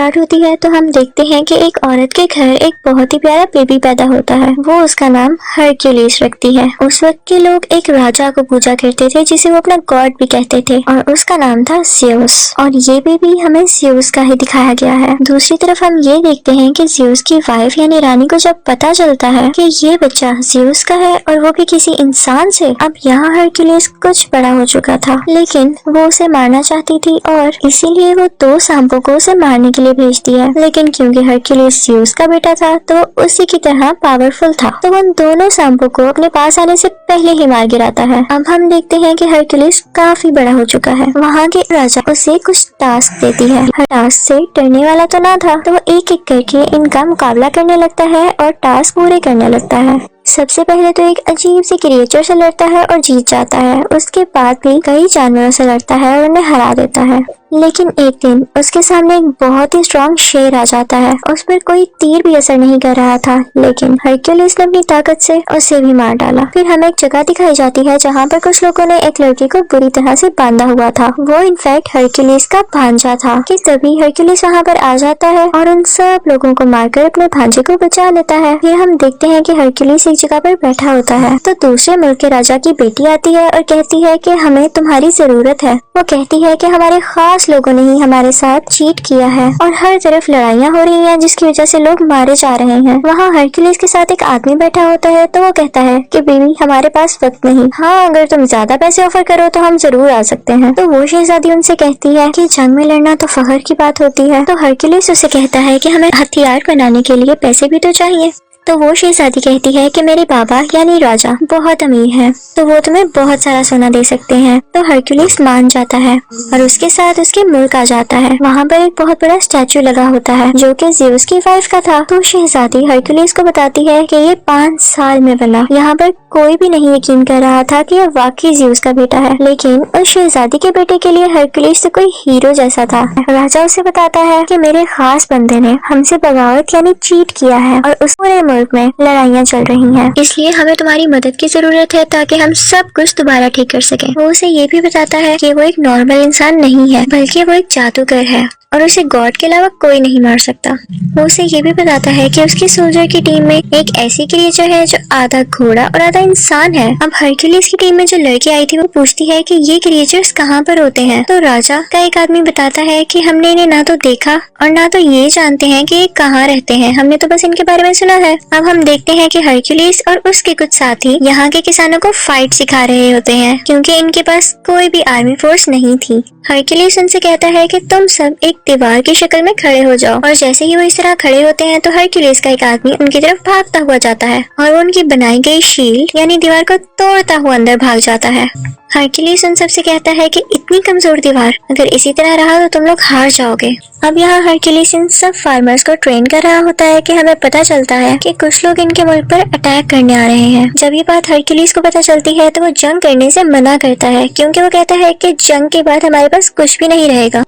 Start होती है तो हम देखते हैं कि एक औरत के घर एक बहुत ही प्यारा बेबी पैदा होता है। वो उसका नाम हरक्यूलिस रखती है। उस वक्त के लोग एक राजा को पूजा करते थे जिसे वो अपना गॉड भी कहते थे और उसका नाम था ज़्यूस। और ये बेबी हमें ज़्यूस का ही दिखाया गया है। दूसरी तरफ हम ये देखते हैं कि ज़्यूस की वाइफ यानी रानी को जब पता चलता है कि ये बच्चा ज़्यूस का है और वो भी किसी इंसान से, अब यहाँ हरक्यूलिस कुछ बड़ा हो चुका था, लेकिन वो उसे मारना चाहती थी और इसीलिए वो 2 सांपों को उसे मारने के लिए भेजती है। लेकिन क्योंकि हरक्यूलिस ज़्यूस का बेटा था तो उसी की तरह पावरफुल था, तो उन दोनों सांपों को अपने पास आने से पहले ही मार गिराता है। अब हम देखते हैं कि हरक्यूलिस काफी बड़ा हो चुका है। वहाँ के राजा उसे कुछ टास्क देती है। हर टास्क से डरने वाला तो ना था, तो वो एक एक करके इनका मुकाबला करने लगता है और टास्क पूरे करने लगता है। सबसे पहले तो एक अजीब सी क्रिएचर से लड़ता है और जीत जाता है। उसके बाद भी कई जानवरों से लड़ता है और उन्हें हरा देता है। लेकिन एक दिन उसके सामने एक बहुत ही स्ट्रॉन्ग शेर आ जाता है। उस पर कोई तीर भी असर नहीं कर रहा था, लेकिन हरक्यूलिस ने अपनी ताकत से उसे भी मार डाला। फिर हमें एक जगह दिखाई जाती है जहाँ पर कुछ लोगों ने एक लड़की को बुरी तरह से बांधा हुआ था। वो इनफैक्ट हरक्यूलिस का भांजा था। कि तभी हरक्यूलिस वहाँ पर आ जाता है और उन सब लोगों को मारकर अपने भांजे को बचा लेता है। फिर हम देखते हैं कि हरक्यूलिस एक जगह पर बैठा होता है तो दूसरे मुल्क के राजा की बेटी आती है और कहती है कि हमें तुम्हारी जरूरत है। वो कहती है कि हमारे खास लोगों ने ही हमारे साथ चीट किया है और हर तरफ लड़ाइयाँ हो रही हैं जिसकी वजह से लोग मारे जा रहे हैं। वहाँ हरक्यूलिस के साथ एक आदमी बैठा होता है तो वो कहता है कि बेबी हमारे पास वक्त नहीं, हाँ अगर तुम ज्यादा पैसे ऑफर करो तो हम जरूर आ सकते हैं। तो वो शहजादी उनसे कहती है कि जंग में लड़ना तो फख्र की बात होती है। तो हरक्यूलिस उसे कहता है कि हमें हथियार बनाने के लिए पैसे भी तो चाहिए। तो वो शहजादी कहती है कि मेरे बाबा यानी राजा बहुत अमीर हैं, तो वो तुम्हें बहुत सारा सोना दे सकते हैं। तो हरक्यूलिस मान जाता है और उसके साथ उसके मुल्क आ जाता है। वहाँ पर एक बहुत बड़ा स्टैचू लगा होता है जो कि ज़्यूस की वाइफ का था। तो शहजादी हरक्यूलिस को बताती है कि ये 5 साल में बना। यहाँ पर कोई भी नहीं यकीन कर रहा था कि यह वाकई ज़्यूस का बेटा है, लेकिन उस शहजादी के बेटे के लिए हरक्यूलिस तो कोई हीरो जैसा था। राजा उसे बताता है कि मेरे खास बंदे ने हमसे बगावत यानी चीट किया है और उस पूरे मुल्क में लड़ाइयाँ चल रही हैं, इसलिए हमें तुम्हारी मदद की जरूरत है ताकि हम सब कुछ दोबारा ठीक कर सकें। वो उसे ये भी बताता है कि वो एक नॉर्मल इंसान नहीं है बल्कि वो एक जादूगर है और उसे गॉड के अलावा कोई नहीं मार सकता। वो उसे ये भी बताता है कि उसकी सोल्जर की टीम में एक ऐसी क्रिएचर है जो आधा घोड़ा और आधा इंसान है। अब हरक्यूलिस की टीम में जो लड़की आई थी वो पूछती है कि ये क्रिएचर्स कहाँ पर होते हैं। तो राजा का एक आदमी बताता है कि हमने इन्हें ना तो देखा और ना तो ये जानते हैं कि ये कहाँ रहते हैं, हमने तो बस इनके बारे में सुना है। अब हम देखते हैं कि हरक्यूलिस और उसके कुछ साथी यहाँ के किसानों को फाइट सिखा रहे होते हैं क्योंकि इनके पास कोई भी आर्मी फोर्स नहीं थी। हरक्यूलिस उनसे कहता है कि तुम सब एक दीवार की शक्ल में खड़े हो जाओ और जैसे ही वो इस तरह खड़े होते हैं तो हरक्यूलिस का एक आदमी उनकी तरफ भागता हुआ जाता है और वो उनकी बनाई गई शील्ड यानी दीवार को तोड़ता हुआ अंदर भाग जाता है। हरक्यूलिस उन सबसे कहता है कि इतनी कमजोर दीवार, अगर इसी तरह रहा तो तुम लोग हार जाओगे। अब यहाँ हरक्यूलिस इन सब फार्मर्स को ट्रेन कर रहा होता है कि हमें पता चलता है कि कुछ लोग इनके मुल्क पर अटैक करने आ रहे हैं। जब ये बात हरक्यूलिस को पता चलती है तो वो जंग करने से मना करता है क्योंकि वो कहता है कि जंग के बाद हमारे पास कुछ भी नहीं रहेगा।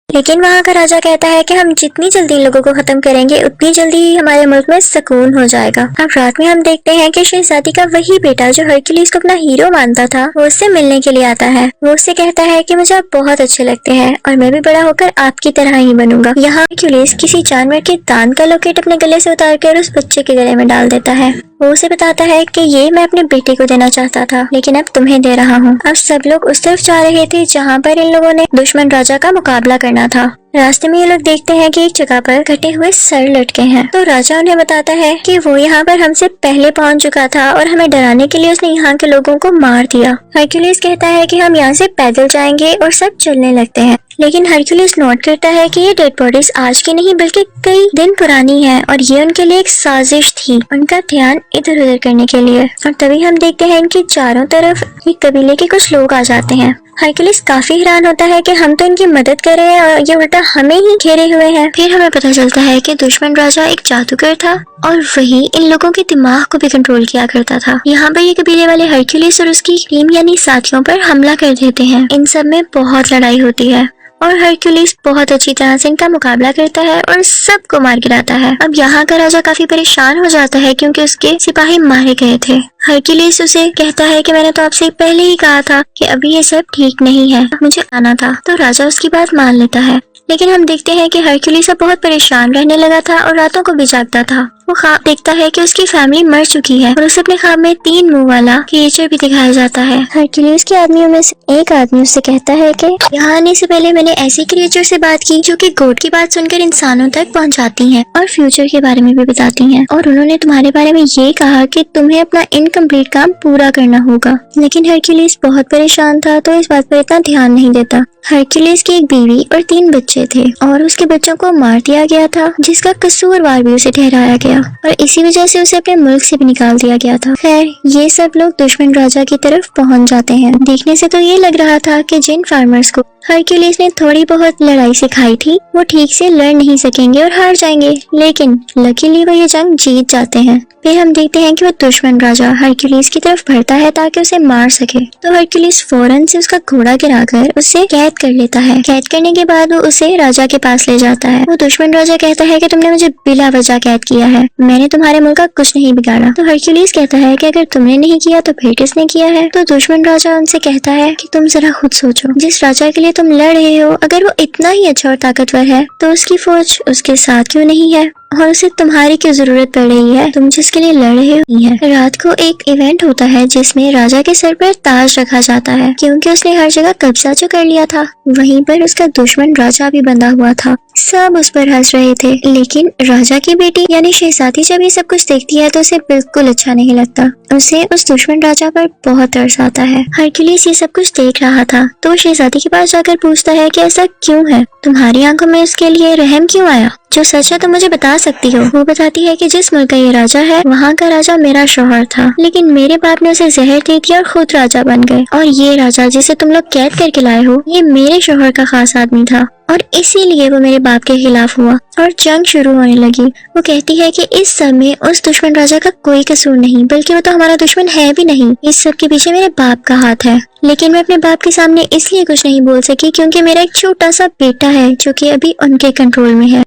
लेकिन वहाँ का राजा कहता है कि हम जितनी जल्दी इन लोगों को खत्म करेंगे उतनी जल्दी ही हमारे मुल्क में सुकून हो जाएगा। अब रात में हम देखते हैं कि शहजादी का वही बेटा जो हरक्यूलिस को अपना हीरो मानता था वो उससे मिलने के लिए आता है। वो उससे कहता है कि मुझे आप बहुत अच्छे लगते हैं और मैं भी बड़ा होकर आपकी तरह ही बनूंगा। यहाँ हरक्यूलिस किसी जानवर के दांत का लॉकेट अपने गले से उतार कर उस बच्चे के गले में डाल देता है। वो उसे बताता है कि ये मैं अपने बेटे को देना चाहता था लेकिन अब तुम्हें दे रहा हूँ। अब सब लोग उस तरफ जा रहे थे जहाँ पर इन लोगों ने दुश्मन राजा का मुकाबला करना था। रास्ते में ये लोग देखते हैं कि एक जगह पर कटे हुए सर लटके हैं। तो राजा उन्हें बताता है कि वो यहाँ पर हमसे पहले पहुँच चुका था और हमें डराने के लिए उसने यहाँ के लोगों को मार दिया। हरक्यूलिस कहता है कि हम यहाँ से पैदल जाएंगे और सब चलने लगते हैं। लेकिन हरक्यूलिस नोट करता है कि ये डेड बॉडीज आज की नहीं बल्कि कई दिन पुरानी है और ये उनके लिए एक साजिश थी, उनका ध्यान इधर उधर करने के लिए। और तभी हम देखते हैं इनकी चारों तरफ एक कबीले के कुछ लोग आ जाते हैं। हरक्यूलिस काफी हैरान होता है कि हम तो इनकी मदद कर रहे हैं और ये उल्टा हमें ही घेरे हुए हैं। फिर हमें पता चलता है कि दुश्मन राजा एक जादूगर था और वही इन लोगों के दिमाग को भी कंट्रोल किया करता था। यहाँ पर ये कबीले वाले हरक्यूलिस और उसकी टीम यानी साथियों पर हमला कर देते हैं। इन सब में बहुत लड़ाई होती है और हरक्यूलिस बहुत अच्छी तरह से इनका मुकाबला करता है और सबको मार गिराता है। अब यहाँ का राजा काफी परेशान हो जाता है क्योंकि उसके सिपाही मारे गए थे। हरक्यूलिस उसे कहता है कि मैंने तो आपसे पहले ही कहा था कि अभी ये सब ठीक नहीं है, मुझे आना था। तो राजा उसकी बात मान लेता है लेकिन हम देखते हैं कि हरक्यूलिस अब बहुत परेशान रहने लगा था और रातों को भी जागता था। वो ख्वाब देखता है कि उसकी फैमिली मर चुकी है और उसे अपने ख्वाब में 3 मुंह वाला क्रिएचर भी दिखाया जाता है। हरक्यूलिस के आदमियों में से एक आदमी उससे कहता है कि यहाँ आने से पहले मैंने ऐसी क्रिएचर से बात की जो कि गोड की बात सुनकर इंसानों तक पहुँचाती हैं और फ्यूचर के बारे में भी बताती हैं, और उन्होंने तुम्हारे बारे में ये कहा कि तुम्हें अपना इनकम्प्लीट काम पूरा करना होगा। लेकिन हरक्यूलिस बहुत परेशान था तो इस बात पर इतना ध्यान नहीं देता। हरक्यूलिस की एक बीवी और 3 बच्चे थे और उसके बच्चों को मार दिया गया था, जिसका कसूरवार भी उसे ठहराया गया और इसी वजह से उसे अपने मुल्क से भी निकाल दिया गया था। खैर, ये सब लोग दुश्मन राजा की तरफ पहुंच जाते हैं। देखने से तो ये लग रहा था कि जिन फार्मर्स को हरक्यूलिस ने थोड़ी बहुत लड़ाई सिखाई थी वो ठीक से लड़ नहीं सकेंगे और हार जाएंगे, लेकिन लकीली वो ये जंग जीत जाते हैं। फिर हम देखते हैं कि वो दुश्मन राजा हरक्यूलिस की तरफ बढ़ता है ताकि उसे मार सके, तो हरक्यूलिस फौरन से उसका घोड़ा गिराकर उसे कैद कर लेता है। कैद करने के बाद वो उसे राजा के पास ले जाता है। वो दुश्मन राजा कहता है कि तुमने मुझे बिला वजह कैद किया है, मैंने तुम्हारे मुल्क का कुछ नहीं बिगाड़ा। तो हरक्यूलिस कहता है कि अगर तुमने नहीं किया तो फिर किसने किया है? तो दुश्मन राजा उनसे कहता है कि तुम जरा खुद सोचो, जिस राजा के लिए तुम लड़ रहे हो अगर वो इतना ही अच्छा और ताकतवर है तो उसकी फौज उसके साथ क्यों नहीं है और उसे तुम्हारी क्यों जरूरत पड़ रही है? तुम जिसके लिए लड़ रहे हो। रात को एक इवेंट होता है जिसमें राजा के सर पर ताज रखा जाता है, क्योंकि उसने हर जगह कब्जा जो कर लिया था वहीं पर उसका दुश्मन राजा भी बंधा हुआ था। सब उस पर हंस रहे थे, लेकिन राजा की बेटी यानी शहजादी जब ये सब कुछ देखती है तो उसे बिल्कुल अच्छा नहीं लगता। उसे उस दुश्मन राजा पर बहुत तरस आता है। हरक्यूलिस ये सब कुछ देख रहा था तो शहजादी के पास जाकर पूछता है कि ऐसा क्यों है, तुम्हारी आंखों में उसके लिए रहम क्यों आया? जो सच है तुम मुझे बता सकती हो। वो बताती है कि जिस मुल्क का ये राजा है वहाँ का राजा मेरा शौहर था, लेकिन मेरे बाप ने उसे जहर दे दिया और खुद राजा बन गए, और ये राजा जिसे तुम लोग कैद करके लाए हो ये मेरे शौहर का खास आदमी था और इसीलिए वो मेरे बाप के खिलाफ हुआ और जंग शुरू होने लगी। वो कहती है कि इस सब में उस दुश्मन राजा का कोई कसूर नहीं, बल्कि वो तो हमारा दुश्मन है भी नहीं। इस सब के पीछे मेरे बाप का हाथ है, लेकिन मैं अपने बाप के सामने इसलिए कुछ नहीं बोल सकी क्योंकि मेरा एक छोटा सा बेटा है जो कि अभी उनके कंट्रोल में है।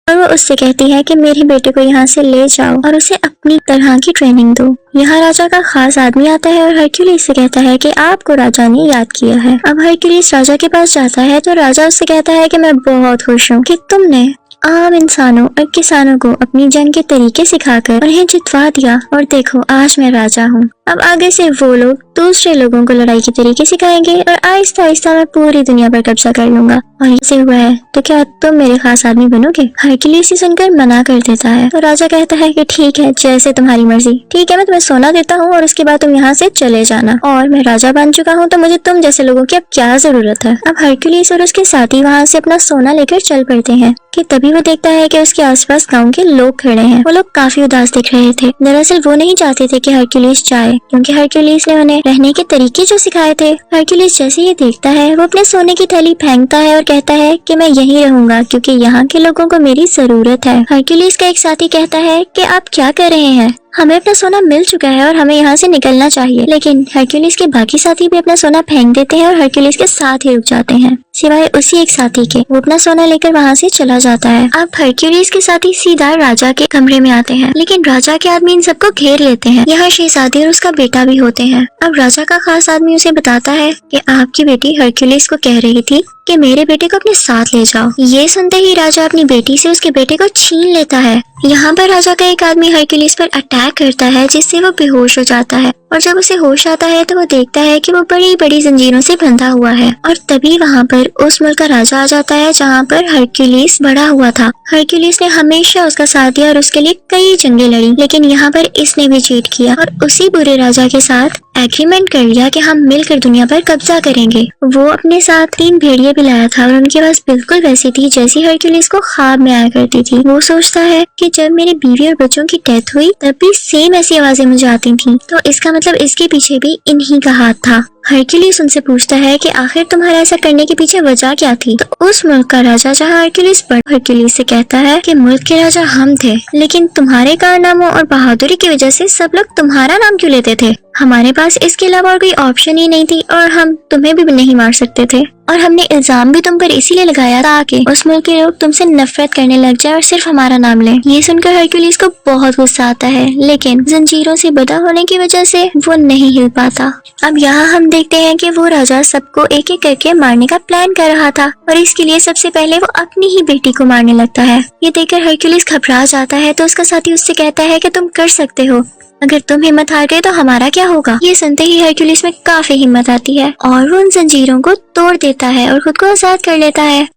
और वो उससे कहती है कि मेरे बेटे को यहाँ से ले जाओ और उसे अपनी तरह की ट्रेनिंग दो। यहाँ राजा का खास आदमी आता है और हरक्यूलिस से कहता है कि आपको राजा ने याद किया है। अब हरक्यूलिस राजा के पास जाता है तो राजा उससे कहता है कि मैं बहुत खुश हूँ कि तुमने आम इंसानों और किसानों को अपनी जंग के तरीके सिखाकर उन्हें जितवा दिया, और देखो आज मैं राजा हूँ। अब आगे से वो लोग दूसरे लोगों को लड़ाई के तरीके सिखाएंगे और आहिस्ता आहिस्ता मैं पूरी दुनिया पर कब्जा कर लूंगा, और ये हुआ है तो क्या तुम मेरे खास आदमी बनोगे? हरक्यूलिस सुनकर मना कर देता है तो राजा कहता है कि ठीक है, जैसे तुम्हारी मर्जी। ठीक है, मैं तुम्हें सोना देता हूँ और उसके बाद तुम यहाँ से चले जाना, और मैं राजा बन चुका हूँ तो मुझे तुम जैसे लोगों की अब क्या जरूरत है। अब हरक्यूलिस और उसके साथी वहाँ से अपना सोना लेकर चल पड़ते हैं कि तभी वो देखता है कि उसके आसपास गांव के लोग खड़े हैं। वो लोग काफी उदास दिख रहे थे। दरअसल वो नहीं चाहते थे कि हरक्यूलिस जाए, क्योंकि हरक्यूलिस ने उन्हें रहने के तरीके जो सिखाए थे। हरक्यूलिस जैसे ये देखता है वो अपने सोने की थैली फेंकता है और कहता है कि मैं यहीं रहूंगा क्योंकि यहाँ के लोगों को मेरी जरूरत है। हरक्यूलिस का एक साथी कहता है कि आप क्या कर रहे हैं, हमें अपना सोना मिल चुका है और हमें यहाँ से निकलना चाहिए। लेकिन हरक्यूलिस के बाकी साथी भी अपना सोना फेंक देते हैं और हरक्यूलिस के साथ ही रुक जाते हैं, सिवाय उसी एक साथी के। वो अपना सोना लेकर वहाँ से चला जाता है। अब हरक्यूलिस के साथी सीधा राजा के कमरे में आते हैं, लेकिन राजा के आदमी इन सबको घेर लेते हैं। यहाँ शहजादी और उसका बेटा भी होते हैं। अब राजा का खास आदमी उसे बताता है कि आपकी बेटी हरक्यूलिस को कह रही थी कि मेरे बेटे को अपने साथ ले जाओ। ये सुनते ही राजा अपनी बेटी से उसके बेटे को छीन लेता है। यहाँ पर राजा का एक आदमी हरक्यूलिस पर अटैक करता है जिससे वो बेहोश हो जाता है, और जब उसे होश आता है तो वो देखता है कि वो बड़ी बड़ी जंजीरों से बंधा हुआ है। और तभी वहाँ पर उस मुल्क का राजा आ जाता है जहाँ पर हरक्यूलिस बड़ा हुआ था। हरक्यूलिस ने हमेशा उसका साथ दिया और उसके लिए कई जंगें लड़ी, लेकिन यहाँ पर इसने भी चीट किया और उसी बुरे राजा के साथ एग्रीमेंट कर लिया कि हम मिलकर दुनिया पर कब्जा करेंगे। वो अपने साथ 3 भेड़िए भी लाया था और उनकी आवाज बिल्कुल वैसी थी जैसी हरक्यूलिस को ख्वाब में आया करती थी। वो सोचता है कि जब मेरी बीवी और बच्चों की डेथ हुई तब भी सेम ऐसी आवाजें मुझे आती थी, तो इसका मतलब इसके पीछे भी इन्हीं का हाथ था। हरक्यूलिस उनसे पूछता है कि आखिर तुम्हारा ऐसा करने के पीछे वजह क्या थी? तो उस मुल्क का राजा जहाँ हरक्यूलिस हरक्यूलिस से कहता है कि मुल्क के राजा हम थे, लेकिन तुम्हारे कारनामों और बहादुरी की वजह से सब लोग तुम्हारा नाम क्यों लेते थे? हमारे पास इसके अलावा और कोई ऑप्शन ही नहीं थी और हम तुम्हें भी नहीं मार सकते थे, और हमने इल्जाम भी तुम पर इसीलिए लगाया था कि उस मुल्क के लोग तुमसे नफरत करने लग जाए और सिर्फ हमारा नाम लें। ये सुनकर हरक्यूलिस को बहुत गुस्सा आता है, लेकिन जंजीरों से बंधा होने की वजह से वो नहीं हिल पाता। अब यहाँ हम देखते हैं कि वो राजा सबको एक एक करके मारने का प्लान कर रहा था और इसके लिए सबसे पहले वो अपनी ही बेटी को मारने लगता है। ये देखकर हरक्यूलिस घबरा जाता है तो उसका साथी उससे कहता है कि तुम कर सकते हो, अगर तुम हिम्मत हार गए तो हमारा क्या होगा। ये सुनते ही हरक्यूलिस में काफी हिम्मत आती है और वो उन जंजीरों को तोड़ देता है और खुद को आजाद कर लेता है।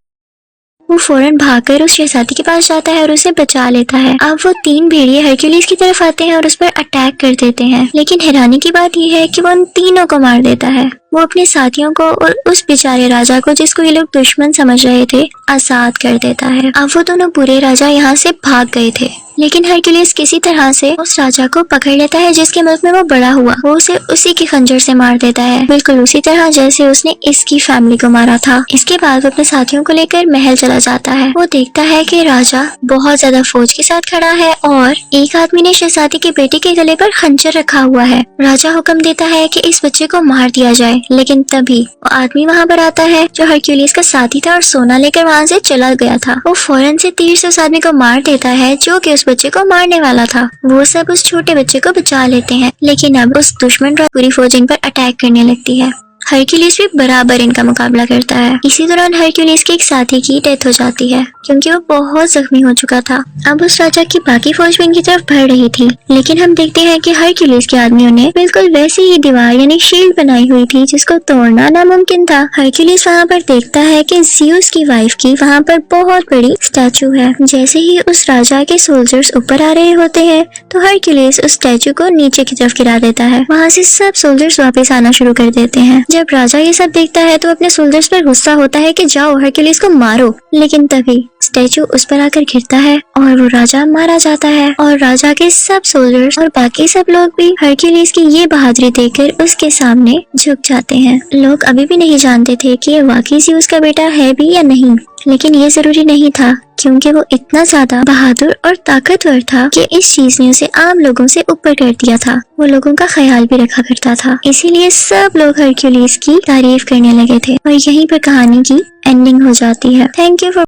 वो फौरन भागकर उस शहजादी के पास जाता है और उसे बचा लेता है। अब वो 3 भेड़िए हरक्यूलिस की तरफ आते हैं और उस पर अटैक कर देते हैं, लेकिन हैरानी की बात यह है कि वो उन तीनों को मार देता है। वो अपने साथियों को और उस बेचारे राजा को, जिसको ये लोग दुश्मन समझ रहे थे, आजाद कर देता है। अब वो दोनों बुरे राजा यहाँ से भाग गए थे, लेकिन हरक्यूलिस किसी तरह से उस राजा को पकड़ लेता है जिसके मुल्क में वो बड़ा हुआ। वो उसे उसी की खंजर से मार देता है, बिल्कुल उसी तरह जैसे उसने इसकी फैमिली को मारा था। इसके बाद वो अपने साथियों को लेकर महल चला जाता है। वो देखता है कि राजा बहुत ज्यादा फौज के साथ खड़ा है और एक आदमी ने शहजादी के बेटे के गले पर खंजर रखा हुआ है। राजा हुक्म देता है कि इस बच्चे को मार दिया जाए, लेकिन तभी वो आदमी वहाँ पर आता है जो हरक्यूलिस का साथी था और सोना लेकर वहाँ से चला गया था। वो फौरन से तीर से उस आदमी को मार देता है जो कि उस बच्चे को मारने वाला था। वो सब उस छोटे बच्चे को बचा लेते हैं, लेकिन अब उस दुश्मन की पूरी फौज इन पर अटैक करने लगती है। हरक्यूलिस भी बराबर इनका मुकाबला करता है। इसी दौरान हरक्यूलिस के एक साथी की डेथ हो जाती है क्योंकि वो बहुत जख्मी हो चुका था। अब उस राजा की बाकी फौज भी इनकी तरफ बढ़ रही थी, लेकिन हम देखते हैं कि हरक्यूलिस के आदमियों ने बिल्कुल वैसी ही दीवार यानी शील्ड बनाई हुई थी जिसको तोड़ना नामुमकिन था। हरक्यूलिस वहाँ पर देखता है कि ज़्यूस की वाइफ की वहाँ पर बहुत बड़ी स्टैचू है। जैसे ही उस राजा के सोल्जर्स ऊपर आ रहे होते हैं तो हरक्यूलिस उस स्टैचू को नीचे की तरफ गिरा देता है। वहाँ से सब सोल्जर्स वापस आना शुरू कर देते हैं। जब राजा ये सब देखता है तो अपने सोल्जर्स पर गुस्सा होता है कि जाओ हरक्यूलिस को मारो, लेकिन तभी स्टैचू उस पर आकर गिरता है और वो राजा मारा जाता है। और राजा के सब सोल्जर्स और बाकी सब लोग भी हरक्यूलिस की ये बहादुरी देखकर उसके सामने झुक जाते हैं। लोग अभी भी नहीं जानते थे कि ये वाकई ज़्यूस का बेटा है भी या नहीं, लेकिन ये जरूरी नहीं था क्योंकि वो इतना ज्यादा बहादुर और ताकतवर था कि इस चीज ने उसे आम लोगों से ऊपर कर दिया था। वो लोगों का ख्याल भी रखा करता था, इसीलिए सब लोग हरक्यूलिस की तारीफ करने लगे थे और यहीं पर कहानी की एंडिंग हो जाती है। Thank you for